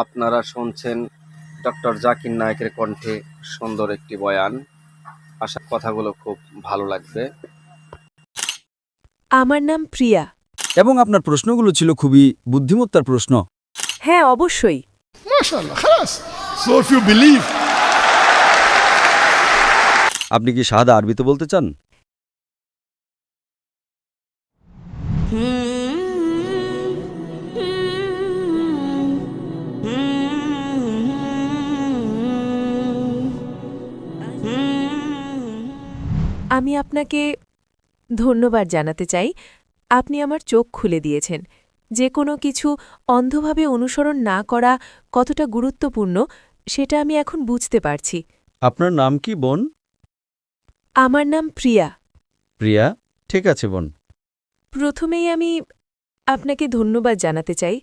আপনারা শুনছেন ডক্টর জাকির নায়েকের কণ্ঠে সুন্দর একটি বয়ান। আশা কথাগুলো খুব ভালো লাগবে। আমার নাম প্রিয়া। এবং আপনার প্রশ্নগুলো ছিল খুবই বুদ্ধিমত্তার প্রশ্ন। হ্যাঁ, অবশ্যই। MashaAllah, خلاص. So if you believe, আপনি কি শাহাদা আরবিতে বলতে চান? আমি আপনাকে ধন্যবাদ জানাতে চাই। আপনি আমার চোখ খুলে দিয়েছেন। যে কোনো কিছু অন্ধভাবে অনুসরণ না করা কতটা গুরুত্বপূর্ণ সেটা আমি এখন বুঝতে পারছি। আপনার নাম কি বোন? আমার নাম প্রিয়া। প্রিয়া, ঠিক আছে বোন। প্রথমেই আমি আপনাকে ধন্যবাদ জানাতে চাই।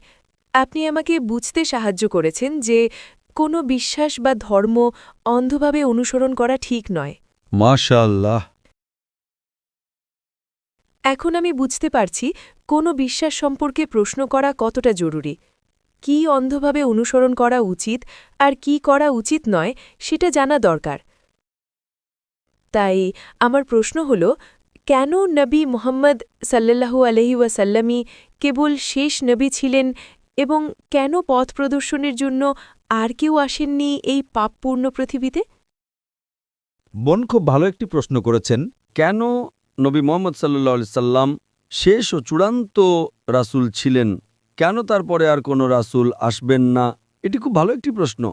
আপনি আমাকে বুঝতে সাহায্য করেছেন যে কোনো বিশ্বাস বা ধর্ম অন্ধভাবে অনুসরণ করা ঠিক নয়। মাশাআল্লাহ। এখন আমি বুঝতে পারছি কোনো বিশ্বাস সম্পর্কে প্রশ্ন করা কতটা জরুরি। কি অন্ধভাবে অনুসরণ করা উচিত আর কি করা উচিত নয় সেটা জানা দরকার। তাই আমার প্রশ্ন হল, কেন নবী মুহাম্মদ সাল্লাল্লাহু আলাইহি ওয়াসাল্লামই কেবল শেষ নবী ছিলেন এবং কেন পথ প্রদর্শনের জন্য আর কেউ আসেননি এই পাপপূর্ণ পৃথিবীতে? বোন খুব ভালো একটি প্রশ্ন করেছেন। কেন নবী মোহাম্মদ সাল্লাল্লাহু আলাইহি সাল্লাম শেষ ও চূড়ান্ত রাসূল ছিলেন, কেন তারপরে আর কোনো রাসূল আসবেন না? এটি খুব ভালো একটি প্রশ্ন।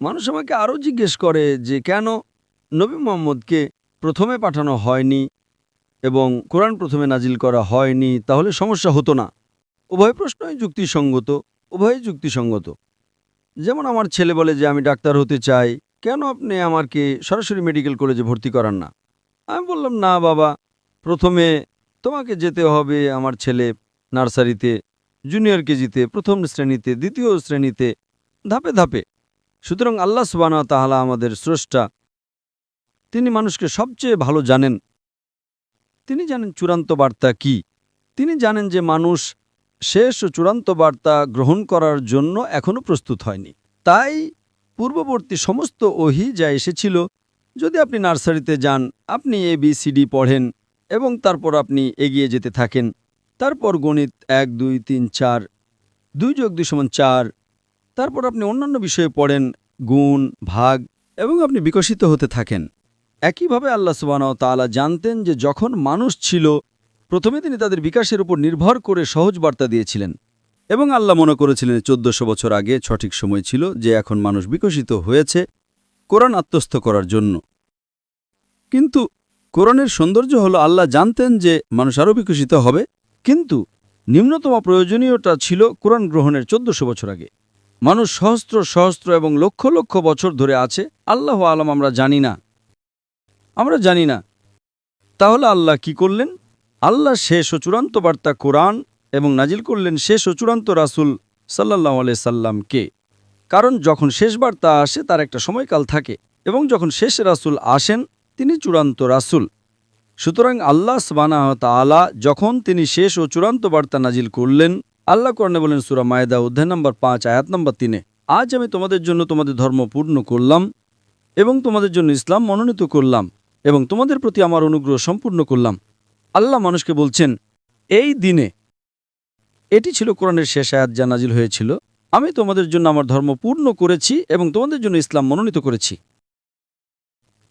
মানুষ আমাকে আরও জিজ্ঞেস করে যে কেন নবী মুহাম্মদকে প্রথমে পাঠানো হয়নি এবং কোরআন প্রথমে নাজিল করা হয়নি, তাহলে সমস্যা হতো না। উভয় প্রশ্নই যুক্তিসঙ্গত, উভয়ই যুক্তিসঙ্গত। যেমন আমার ছেলে বলে যে আমি ডাক্তার হতে চাই, কেন আপনি আমাকে সরাসরি মেডিকেল কলেজে ভর্তি করান না? আমি বললাম, না বাবা, প্রথমে তোমাকে যেতে হবে আমার ছেলে নার্সারিতে, জুনিয়র কেজিতে, প্রথম শ্রেণীতে, দ্বিতীয় শ্রেণীতে, ধাপে ধাপে। সুতরাং আল্লাহ সুবহানাহু ওয়া তাআলা আমাদের স্রষ্টা, তিনি মানুষকে সবচেয়ে ভালো জানেন। তিনি জানেন চূড়ান্ত বার্তা কি। তিনি জানেন যে মানুষ শেষ ও চূড়ান্ত বার্তা গ্রহণ করার জন্য এখনও প্রস্তুত হয়নি। তাই পূর্ববর্তী সমস্ত ওহী যা এসেছিল, যদি আপনি নার্সারিতে যান, আপনি ABCD পড়েন এবং তারপর আপনি এগিয়ে যেতে থাকেন, তারপর গণিত 1 2 3 4, 2 + 2 = 4, তারপর আপনি অন্যান্য বিষয়ে পড়েন, গুণ, ভাগ, এবং আপনি বিকশিত হতে থাকেন। একইভাবে আল্লাহ সুবহানাহু ওয়া তাআলা জানতেন যে যখন মানুষ ছিল, প্রথমে তিনি তাদের বিকাশের উপর নির্ভর করে সহজ বার্তা দিয়েছিলেন এবং আল্লাহ মনে করেছিলেন 1400 বছর আগে সঠিক সময় ছিল যে এখন মানুষ বিকশিত হয়েছে কোরআন আত্মস্থ করার জন্য। কিন্তু কোরআনের সৌন্দর্য হলো আল্লাহ জানতেন যে মানুষ আরও বিকশিত হবে, কিন্তু নিম্নতম প্রয়োজনীয়তা ছিল কোরআন গ্রহণের 1400 বছর আগে। মানুষ সহস্র সহস্র এবং লক্ষ লক্ষ বছর ধরে আছে, আল্লাহু আলাম, আমরা জানি না। তাহলে আল্লাহ কি করলেন? আল্লাহ শেষ ও চূড়ান্ত বার্তা কোরআন এবং নাজিল করলেন শেষ ও চূড়ান্ত রাসূল সাল্লাল্লাহু আলাইহি সাল্লামকে। কারণ যখন শেষ বার্তা আসে তার একটা সময়কাল থাকে, এবং যখন শেষ রাসূল আসেন তিনি চূড়ান্ত রাসূল। সুতরাং আল্লাহ সুবহানাহু ওয়া তাআলা যখন তিনি শেষ ও চূড়ান্ত বার্তা নাজিল করলেন, আল্লাহ কোরআনে বলেন সূরা মায়েদা অধ্যায় নম্বর 5 আয়াত নম্বর 3, আজ আমি তোমাদের জন্য তোমাদের ধর্ম পূর্ণ করলাম এবং তোমাদের জন্য ইসলাম মনোনীত করলাম এবং তোমাদের প্রতি আমার অনুগ্রহ সম্পূর্ণ করলাম। আল্লাহ মানুষকে বলছেন এই দিনে, এটি ছিল কোরআনের শেষ আয়াত যা নাজিল হয়েছিল, আমি তোমাদের জন্য আমার ধর্ম পূর্ণ করেছি এবং তোমাদের জন্য ইসলাম মনোনীত করেছি।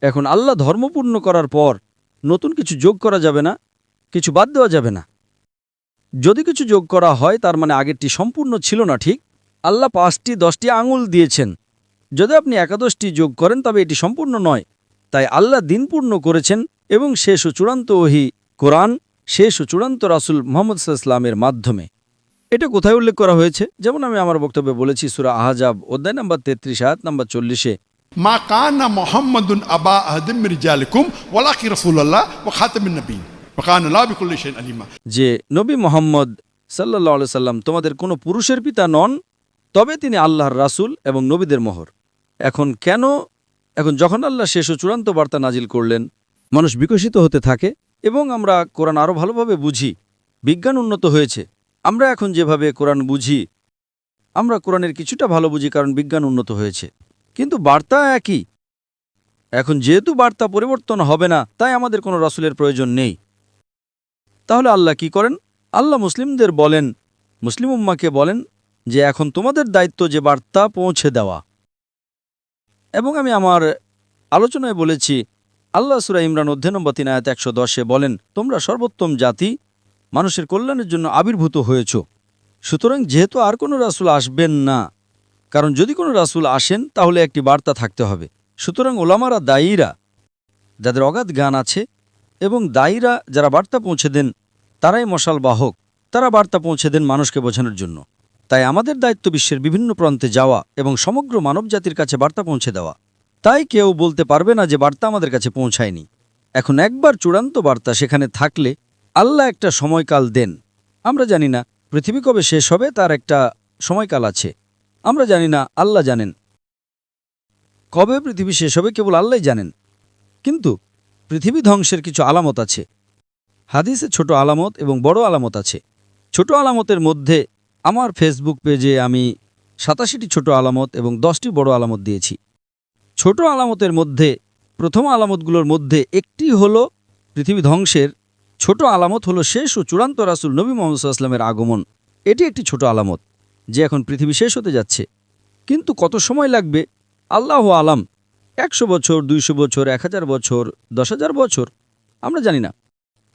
এখন আল্লাহ ধর্ম পূর্ণ করার পর নতুন কিছু যোগ করা যাবে না, কিছু বাদ দেওয়া যাবে না। যদি কিছু যোগ করা হয় তার মানে আগেরটি সম্পূর্ণ ছিল না। ঠিক আল্লাহ 5টি 10টি আঙুল দিয়েছেন, যদি আপনি একাদশটি যোগ করেন তবে এটি সম্পূর্ণ নয়। তাই আল্লাহ দিন পূর্ণ করেছেন এবং শেষ ও চূড়ান্ত ওহী কোরআন, শেষ ও চূড়ান্ত রাসূল মুহাম্মদ সাল্লাল্লাহু আলাইহি ওয়াসাল্লামের মাধ্যমে। এটা কোথায় উল্লেখ করা হয়েছে? যেমন আমি আমার বক্তব্যে বলেছি, সূরা আহজাব অধ্যায় নম্বর 33 আয়াত নম্বর 40-এ, ما كان محمد أبا أحد من رجالكم ولكن رسول الله وخاتم النبيين وكان الله بكل شيء عليما। যে নবী মুহাম্মদ সাল্লাল্লাহু আলাইহি সাল্লাম তোমাদের কোনো পুরুষের পিতা নন, তবে তিনি আল্লাহর রাসূল এবং নবীদের মোহর। এখন যখন আল্লাহ শেষ ও চূড়ান্ত বার্তা নাজিল করলেন, মানুষ বিকশিত হতে থাকে এবং আমরা কোরআন আরও ভালোভাবে বুঝি। বিজ্ঞান উন্নত হয়েছে, আমরা এখন যেভাবে কোরআন বুঝি আমরা কোরআনের কিছুটা ভালো বুঝি কারণ বিজ্ঞান উন্নত হয়েছে, কিন্তু বার্তা একই। এখন যেহেতু বার্তা পরিবর্তন হবে না, তাই আমাদের কোনো রাসূলের প্রয়োজন নেই। তাহলে আল্লাহ কি করেন? আল্লাহ মুসলিমদের বলেন, মুসলিম উম্মাকে বলেন যে এখন তোমাদের দায়িত্ব যে বার্তা পৌঁছে দেওয়া। এবং আমি আমার আলোচনায় বলেছি, আল্লাহ সূরা ইমরান অধ্যায় নম্বর 3 আয়াত 110-এ বলেন, তোমরা সর্বোত্তম জাতি, মানুষের কল্যাণের জন্য আবির্ভূত হয়েছ। সুতরাং যেহেতু আর কোনো রাসূল আসবেন না, কারণ যদি কোনো রাসূল আসেন তাহলে একটি বার্তা থাকতে হবে। সুতরাং ওলামারা দায়ীরা, যাদের অগাধ জ্ঞান আছে, এবং দায়ীরা যারা বার্তা পৌঁছে দেন, তারাই মশাল বাহক। তারা বার্তা পৌঁছে দেন মানুষকে বোঝানোর জন্য। তাই আমাদের দায়িত্ব বিশ্বের বিভিন্ন প্রান্তে যাওয়া এবং সমগ্র মানবজাতির কাছে বার্তা পৌঁছে দেওয়া। তাই কেউ বলতে পারবে না যে বার্তা আমাদের কাছে পৌঁছায়নি। এখন একবার চূড়ান্ত বার্তা সেখানে থাকলে আল্লাহ একটা সময়কাল দেন। আমরা জানি না পৃথিবী কবে শেষ হবে, তার একটা সময়কাল আছে। আমরা জানি না, আল্লাহ জানেন। কবে পৃথিবী শেষ হবে কেবল আল্লাহই জানেন। কিন্তু পৃথিবী ধ্বংসের কিছু আলামত আছে। হাদিসে ছোট আলামত এবং বড় আলামত আছে। ছোট আলামতের মধ্যে আমার ফেসবুক পেজে আমি 87টি ছোট আলামত এবং 10টি বড় আলামত দিয়েছি। ছোট আলামতের মধ্যে প্রথম আলামতগুলোর মধ্যে একটি হলো পৃথিবী ধ্বংসের। ছোট আলামত হলো শেষ ও চূড়ান্ত রাসূল নবী মুহাম্মদ সাল্লাল্লাহু আলাইহি ওয়াসাল্লামের আগমন। এটি একটি ছোট আলামত যে এখন পৃথিবী শেষ হতে যাচ্ছে। কিন্তু কত সময় লাগবে আল্লাহু আলাম। 100 বছর, 200 বছর, 1000 বছর, 10,000 বছর, আমরা জানি না।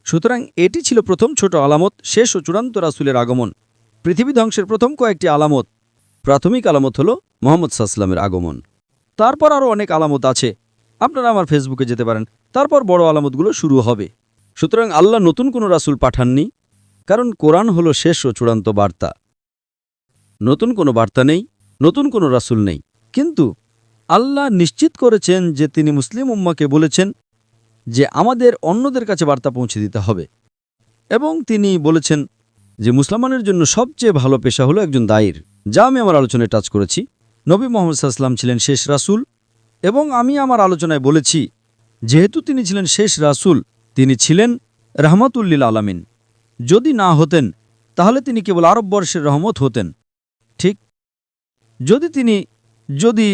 সুতরাং এটি ছিল প্রথম ছোট আলামত, শেষ ও চূড়ান্ত রাসূলের আগমন। পৃথিবী ধ্বংসের প্রথম কয়েকটি আলামত, প্রাথমিক আলামত হলো মুহাম্মদ সাল্লাল্লাহু আলাইহি ওয়াসাল্লামের আগমন। তারপর আরও অনেক আলামত আছে, আপনারা আমার ফেসবুকে যেতে পারেন। তারপর বড় আলামতগুলো শুরু হবে। সুতরাং আল্লাহ নতুন কোনো রাসূল পাঠাননি, কারণ কোরআন হলো শেষ ও চূড়ান্ত বার্তা। নতুন কোনো বার্তা নেই, নতুন কোনো রাসূল নেই। কিন্তু আল্লাহ নিশ্চিত করেছেন যে তিনি মুসলিম উম্মাকে বলেছেন যে আমাদের অন্যদের কাছে বার্তা পৌঁছে দিতে হবে। এবং তিনি বলেছেন যে মুসলমানের জন্য সবচেয়ে ভালো পেশা হলো একজন দায়ীর, যা আমি আমার আলোচনায় টাচ করেছি। নবী মুহাম্মদ সাল্লাল্লাহু আলাইহি ওয়াসাল্লাম ছিলেন শেষ রাসূল, এবং আমি আমার আলোচনায় বলেছি যেহেতু তিনি ছিলেন শেষ রাসূল, তিনি ছিলেন রাহমাতুল লিল আলামিন। যদি না হতেন তাহলে তিনি কেবল আরববর্ষের রহমত হতেন। ঠিক, যদি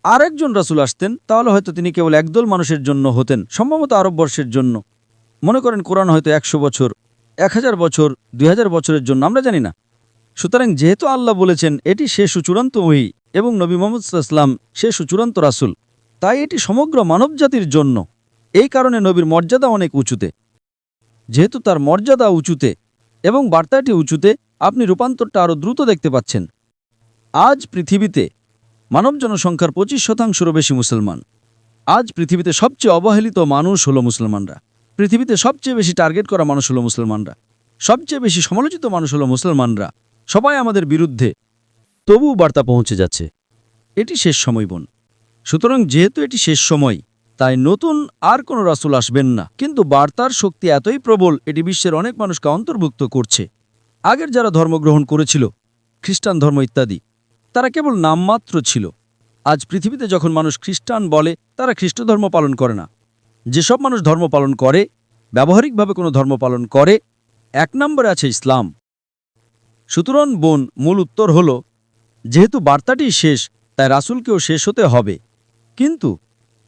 আরেকজন রাসূল আসতেন তাহলে হয়তো তিনি কেবল একদল মানুষের জন্য হতেন, সম্ভবত আরববর্ষের জন্য। মনে করেন কোরআন হয়তো 100 বছর, 1000 বছর, 2000 বছরের জন্য, আমরা জানি না। সুতরাং যেহেতু আল্লাহ বলেছেন এটি শেষ ও চূড়ান্ত ওহী এবং নবী মুহাম্মদ সাল্লাল্লাহু আলাইহি ওয়াসাল্লাম শেষ ও চূড়ান্ত রাসূল, তাই এটি সমগ্র মানবজাতির জন্য। এই কারণে নবীর মর্যাদা অনেক উঁচুতে। যেহেতু তার মর্যাদা উঁচুতে এবং বার্তাটি উঁচুতে, আপনি রূপান্তরটা আরও দ্রুত দেখতে পাচ্ছেন। আজ পৃথিবীতে মানব জনসংখ্যার 25%-রও বেশি মুসলমান। আজ পৃথিবীতে সবচেয়ে অবহেলিত মানুষ হলো মুসলমানরা। পৃথিবীতে সবচেয়ে বেশি টার্গেট করা মানুষ হলো মুসলমানরা। সবচেয়ে বেশি সমালোচিত মানুষ হলো মুসলমানরা। সবাই আমাদের বিরুদ্ধে, তবুও বার্তা পৌঁছে যাচ্ছে। এটি শেষ সময় বোন। সুতরাং যেহেতু এটি শেষ সময়, তাই নতুন আর কোনো রাসূল আসবেন না। কিন্তু বার্তার শক্তি এতই প্রবল, এটি বিশ্বের অনেক মানুষকে অন্তর্ভুক্ত করছে। আগের যারা ধর্মগ্রহণ করেছিল, খ্রিস্টান ধর্ম ইত্যাদি, তারা কেবল নামমাত্র ছিল। আজ পৃথিবীতে যখন মানুষ খ্রিস্টান বলে, তারা খ্রিস্ট ধর্ম পালন করে না। যেসব মানুষ ধর্ম পালন করে, ব্যবহারিকভাবে কোনো ধর্ম পালন করে, 1 নম্বরে আছে ইসলাম। সুতরাং বোন, মূল উত্তর হল যেহেতু বার্তাটি শেষ, তাই রাসূলকেও শেষ হতে হবে। কিন্তু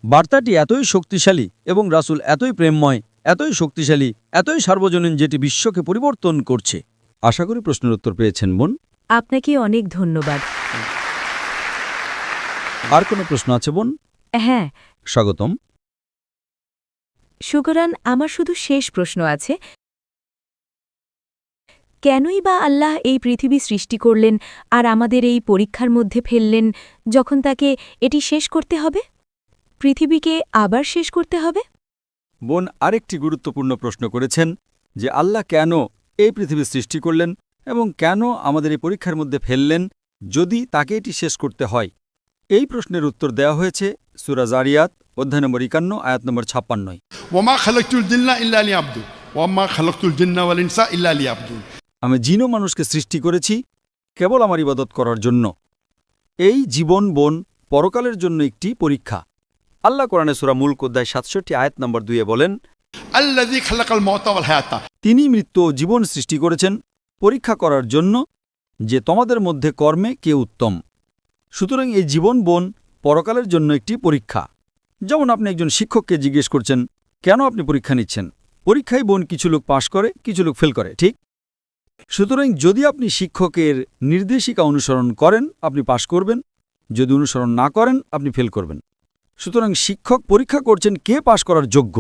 বার্তাটি এতই শক্তিশালী এবং রাসূল এতই প্রেমময়, এতই শক্তিশালী, এতই সার্বজনীন, যেটি বিশ্বকে পরিবর্তন করছে। আশা করি প্রশ্নের উত্তর পেয়েছেন বোন। আপনাকে অনেক ধন্যবাদ। আর কোনো প্রশ্ন আছে বোন? হ্যাঁ, স্বাগতম। শুকরান। আমার শুধু শেষ প্রশ্ন আছে, কেনই বা আল্লাহ এই পৃথিবী সৃষ্টি করলেন আর আমাদের এই পরীক্ষার মধ্যে ফেললেন, যখন তাকে এটি শেষ করতে হবে? পৃথিবীকে আবার শেষ করতে হবে? বোন আরেকটি গুরুত্বপূর্ণ প্রশ্ন করেছেন যে আল্লাহ কেন এই পৃথিবী সৃষ্টি করলেন এবং কেন আমাদের এই পরীক্ষার মধ্যে ফেললেন যদি তাকে এটি শেষ করতে হয়। এই প্রশ্নের উত্তর দেওয়া হয়েছে সূরা যারিয়াত অধ্যায় নম্বর 51 আয়াত নম্বর 56। ওয়ামা খালাকতুল জিন্না ইল্লা লিয়াবুদুন ওয়ামা খালাকতুল জিন্না ওয়াল ইনসা ইল্লা লিয়াবুদুন। আমি জিন ও মানুষকে সৃষ্টি করেছি কেবল আমার ইবাদত করার জন্য। এই জীবন বোন পরকালের জন্য একটি পরীক্ষা। আল্লাহ কোরআনে সূরা মুলক অধ্যায় 67 আয়াত নম্বর 2-এ বলেন, আল্লাযী খালাকাল মাউতা ওয়াল হায়াতা। তিনি মৃত্যু ও জীবন সৃষ্টি করেছেন পরীক্ষা করার জন্য যে তোমাদের মধ্যে কর্মে কে উত্তম। সুতরাং এই জীবন বোন পরকালের জন্য একটি পরীক্ষা। যেমন আপনি একজন শিক্ষককে জিজ্ঞেস করছেন কেন আপনি পরীক্ষা নিচ্ছেন। পরীক্ষায় বোন কিছু লোক পাশ করে, কিছু লোক ফেল করে, ঠিক? সুতরাং যদি আপনি শিক্ষকের নির্দেশিকা অনুসরণ করেন আপনি পাশ করবেন, যদি অনুসরণ না করেন আপনি ফেল করবেন। সুতরাং শিক্ষক পরীক্ষা করছেন কে পাশ করার যোগ্য।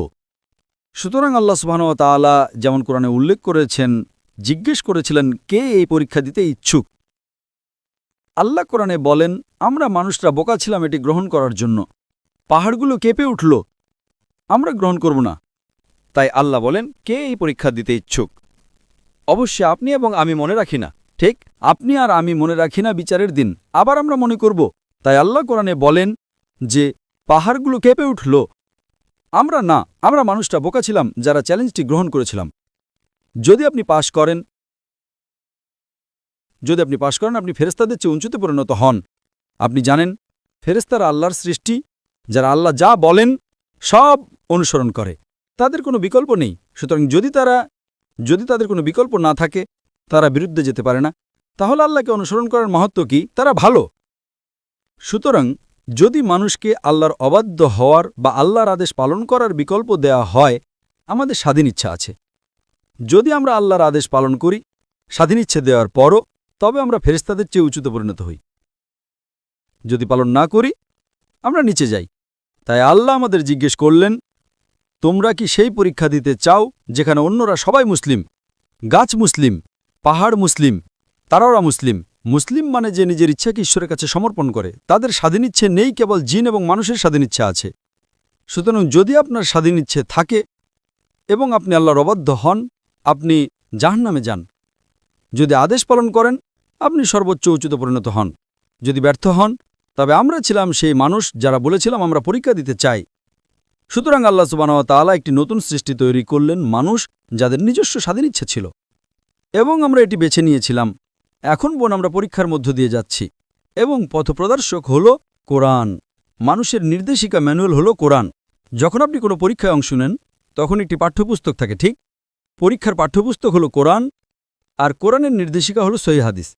সুতরাং আল্লাহ সুবহানাহু ওয়া তাআলা যেমন কোরআনে উল্লেখ করেছেন, জিজ্ঞেস করেছিলেন কে এই পরীক্ষা দিতে ইচ্ছুক। আল্লাহ কোরআনে বলেন, আমরা মানুষরা বোকা ছিলাম এটি গ্রহণ করার জন্য। পাহাড়গুলো কেঁপে উঠল, আমরা গ্রহণ করব না। তাই আল্লাহ বলেন কে এই পরীক্ষা দিতে ইচ্ছুক। অবশ্যই আপনি এবং আমি মনে রাখি না, ঠিক? আপনি আর আমি মনে রাখি না বিচারের দিন, আবার আমরা মনে করব। তাই আল্লাহ কোরআনে বলেন যে পাহাড়গুলো কেঁপে উঠল, আমরা না, আমরা মানুষটা বোকা ছিলাম যারা চ্যালেঞ্জটি গ্রহণ করেছিলাম। যদি আপনি পাশ করেন আপনি ফেরেশতাদের চেয়ে উঁচুতে পরিণত হন। আপনি জানেন ফেরেশতারা আল্লাহর সৃষ্টি, যারা আল্লাহ যা বলেন সব অনুসরণ করে, তাদের কোনো বিকল্প নেই। সুতরাং যদি তাদের কোনো বিকল্প না থাকে, তারা বিরুদ্ধে যেতে পারে না, তাহলে আল্লাহকে অনুসরণ করার মাহাত্ম্য কি? তারা ভালো। সুতরাং যদি মানুষকে আল্লাহর অবাধ্য হওয়ার বা আল্লাহর আদেশ পালন করার বিকল্প দেয়া হয়, আমাদের স্বাধীন ইচ্ছা আছে। যদি আমরা আল্লাহর আদেশ পালন করি স্বাধীন ইচ্ছে দেওয়ার পরও, তবে আমরা ফেরেশতাদের চেয়ে উঁচুতে পরিণত হই। যদি পালন না করি আমরা নিচে যাই। তাই আল্লাহ আমাদের জিজ্ঞেস করলেন, তোমরা কি সেই পরীক্ষা দিতে চাও যেখানে অন্যরা সবাই মুসলিম? গাছ মুসলিম, পাহাড় মুসলিম, তারাওরা মুসলিম। মুসলিম মানে যে নিজের ইচ্ছাকে ঈশ্বরের কাছে সমর্পণ করে। তাদের স্বাধীন ইচ্ছে নেই, কেবল জিন এবং মানুষের স্বাধীন ইচ্ছা আছে। সুতরাং যদি আপনার স্বাধীন ইচ্ছে থাকে এবং আপনি আল্লাহর অবাধ্য হন, আপনি জাহান্নামে যান। যদি আদেশ পালন করেন আপনি সর্বোচ্চ উচ্চতে পরিণত হন। যদি ব্যর্থ হন, তবে আমরা ছিলাম সেই মানুষ যারা বলেছিলাম আমরা পরীক্ষা দিতে চাই। সুতরাং আল্লাহ সুবহানাহু ওয়া তাআলা একটি নতুন সৃষ্টি তৈরি করলেন, মানুষ যাদের নিজস্ব স্বাধীন ইচ্ছা ছিল, এবং আমরা এটি বেছে নিয়েছিলাম। এখন বোন আমরা পরীক্ষার মধ্য দিয়ে যাচ্ছি, এবং পথপ্রদর্শক হল কোরআন। মানুষের নির্দেশিকা ম্যানুয়াল হল কোরআন। যখন আপনি কোনো পরীক্ষায় অংশ নেন তখন একটি পাঠ্যপুস্তক থাকে, ঠিক? পরীক্ষার পাঠ্যপুস্তক হল কোরআন, আর কোরআনের নির্দেশিকা হল সহিহ হাদিস।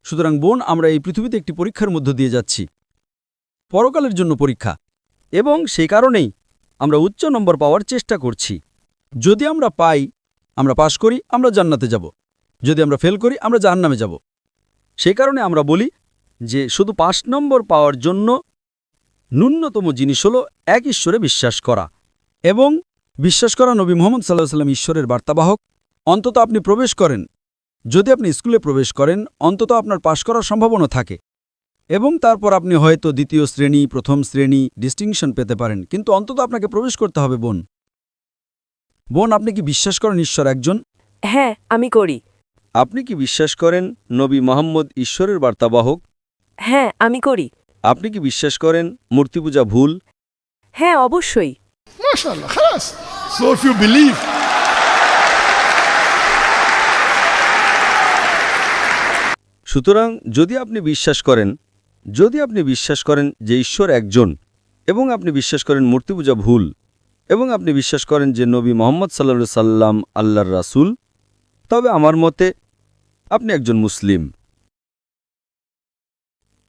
সুতরাং বোন আমরা এই পৃথিবীতে একটি পরীক্ষার মধ্য দিয়ে যাচ্ছি, পরকালের জন্য পরীক্ষা, এবং সেই কারণেই আমরা উচ্চ নম্বর পাওয়ার চেষ্টা করছি। যদি আমরা পাই, আমরা পাশ করি, আমরা জান্নাতে যাব। যদি আমরা ফেল করি আমরা জাহান্নামে যাব। সেই কারণে আমরা বলি যে শুধু ৫ নম্বর পাওয়ার জন্য ন্যূনতম জিনিস হল এক ঈশ্বরে বিশ্বাস করা, এবং বিশ্বাস করা নবী মুহাম্মদ সাল্লাল্লাহু আলাইহি ওয়াসাল্লাম ঈশ্বরের বার্তাবাহক। অন্তত আপনি প্রবেশ করেন, যদি আপনি স্কুলে প্রবেশ করেন অন্তত আপনার পাশ করার সম্ভাবনা থাকে, এবং তারপর আপনি হয়তো দ্বিতীয় শ্রেণী, প্রথম শ্রেণী ডিস্টিংশন পেতে পারেন, কিন্তু অন্তত আপনাকে প্রবেশ করতে হবে। বোন আপনি কি বিশ্বাস করেন ঈশ্বর একজন? হ্যাঁ, আমি করি। আপনি কি বিশ্বাস করেন নবী মুহাম্মদ ঈশ্বরের বার্তাবাহক? হ্যাঁ, আমি করি। আপনি কি বিশ্বাস করেন মূর্তি পূজা ভুল? হ্যাঁ, অবশ্যই। MashaAllah, خلاص. So if you believe, সুতরাং যদি আপনি বিশ্বাস করেন যে ঈশ্বর একজন, এবং আপনি বিশ্বাস করেন মূর্তি পূজা ভুল, এবং আপনি বিশ্বাস করেন যে নবী মুহাম্মদ সাল্লাল্লাহু আলাইহি সাল্লাম আল্লাহর রাসূল, তবে আমার মতে আপনি একজন মুসলিম।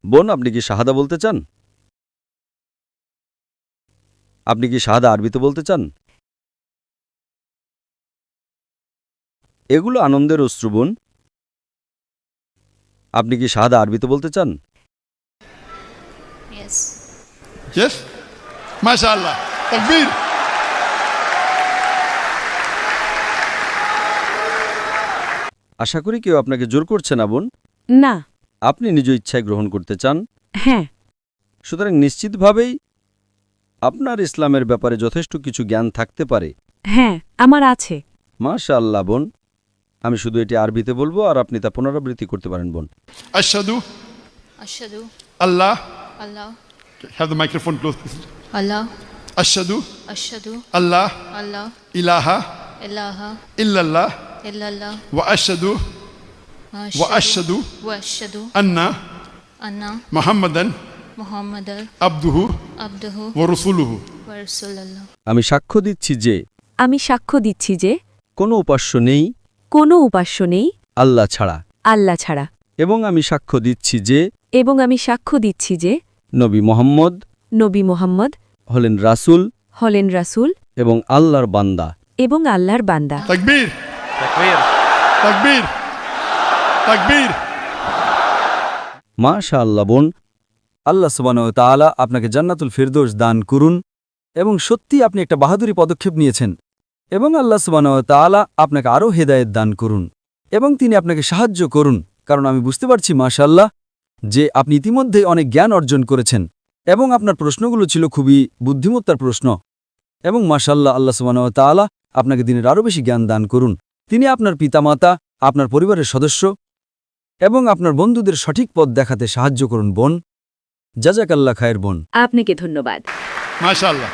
বোন আপনি কি শাহাদা বলতে চান? আপনি কি শাহাদা আরবিতে বলতে চান? এগুলো আনন্দের অশ্রু বোন। আপনি কি শাহাদা আরবিতে বলতে চান? Yes. yes? MashaAllah. Takbir. আশা করি কেউ আপনাকে জোর করছে না বোন। না। আপনি নিজ ইচ্ছায় গ্রহণ করতে চান। হ্যাঁ। সুতরাং নিশ্চিতভাবেই আপনার ইসলামের ব্যাপারে যথেষ্ট কিছু জ্ঞান থাকতে পারে। হ্যাঁ, আমার আছে। মাশাআল্লাহ বোন, আমি শুধু এটি আরবিতে বলবো আর আপনি তা পুনরাবৃত্তি করতে পারেন বোন। Ashhadu Ashhadu Allah. Allah Have the microphone close, please. Allah Ashhadu Ashhadu Allah Allah ilaha ilaha illallah illallah wa ashhadu wa ashhadu anna anna Muhammadan Muhammadar abduhu abduhu wa rasuluhu. wa rasulullah. আমি সাক্ষ্য দিচ্ছি যে কোনো উপাস্য নেই আল্লাহ ছাড়া, আল্লাহ ছাড়া। এবং আমি সাক্ষ্য দিচ্ছি যে এবং আমি সাক্ষ্য দিচ্ছি যে নবী মোহাম্মদ নবী মোহাম্মদ হলেন রাসূল হলেন রাসূল এবং আল্লাহর বান্দা। এবং আল্লাহর বান্দা। তাকবীর তাকবীর তাকবীর। মাশাআল্লাহ বোন, আল্লাহ সুবহানাহু ওয়া তাআলা আপনাকে জান্নাতুল ফিরদৌস দান করুন এবং সত্যি আপনি একটা বাহাদুরি পদক্ষেপ নিয়েছেন এবং আল্লাহ সুবহানাহু ওয়া তাআলা আপনাকে আরও হেদায়েত দান করুন এবং তিনি আপনাকে সাহায্য করুন, কারণ আমি বুঝতে পারছি মাশাআল্লাহ যে আপনি ইতিমধ্যেই অনেক জ্ঞান অর্জন করেছেন এবং আপনার প্রশ্নগুলো ছিল খুবই বুদ্ধিমত্তার প্রশ্ন এবং মাশাআল্লাহ আল্লাহ সুবহানাহু ওয়া তাআলা আপনাকে দিনের আরও বেশি জ্ঞান দান করুন। তিনি আপনার পিতামাতা, আপনার পরিবারের সদস্য এবং আপনার বন্ধুদের সঠিক পথ দেখাতে সাহায্য করুন বোন। জাযাকাল্লাহ খায়ের বোন। আপনাকে ধন্যবাদ। মাশাআল্লাহ।